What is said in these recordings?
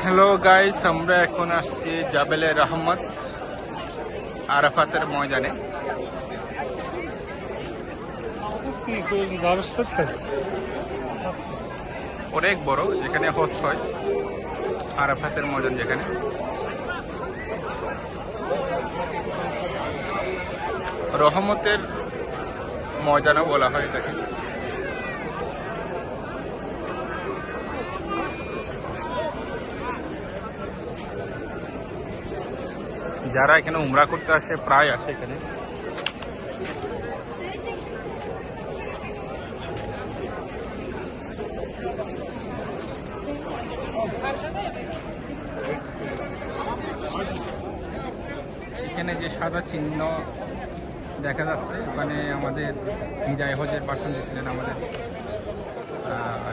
Hello guys, আমরা এখন আসছি জাবেলে রহমত আরাফাতের ময়দানে। অনেক বড়, যেখানে হজ হয়, আরাফাতের ময়দান যেখানে। রহমতের ময়দানও বলা হয় এটাকে। যারা এখানে উমরা করতে আসে প্রায় আসে এখানে। এখানে যে সাদা চিহ্ন দেখা যাচ্ছে, ওখানে আমাদের বিদায় হজের ভাষণ দিয়েছিলেন আমাদের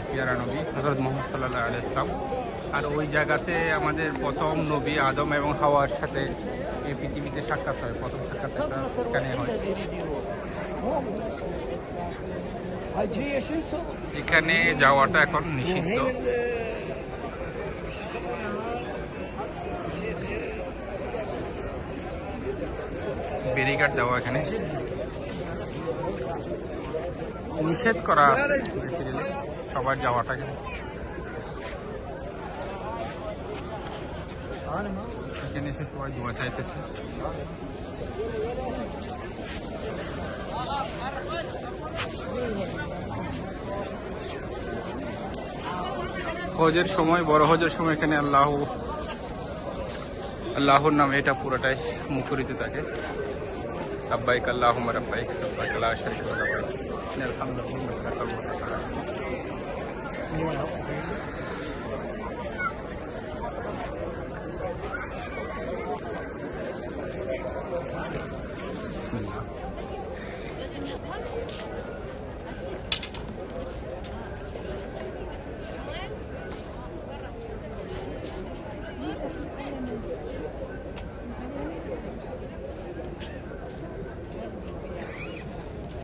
পিয়ারা নবী হযরত মুহাম্মদ সাল্লাল্লাহু আলাইহি ওয়াসাল্লাম। আর ওই জায়গাতে আমাদের প্রথম নবী আদম এবং হাওয়ার সাথে এই পৃথিবীতে সাক্ষাৎ হয়। প্রথম সাক্ষাৎটা এখানে হয়। এখানে যাওয়াটা এখন নিষিদ্ধ। ব্যারিকেড দেওয়া এখানে নিষেধ করা বেসিক্যালি সবার যাওয়াটাকে। এখানে এসে সবাই দোয়া চাইতেছে। হজের সময়, বড় হজের সময় এখানে আল্লাহর নামে এটা পুরোটাই মুখরিত থাকে। লাব্বাইক আল্লাহুম্মা লাব্বাইক, লাব্বাইক লা শারীকা লাক লাব্বাইক, ইন্নাল হামদা ওয়ান নি'মাতা লাক ওয়া লাক। বিসমিল্লাহ।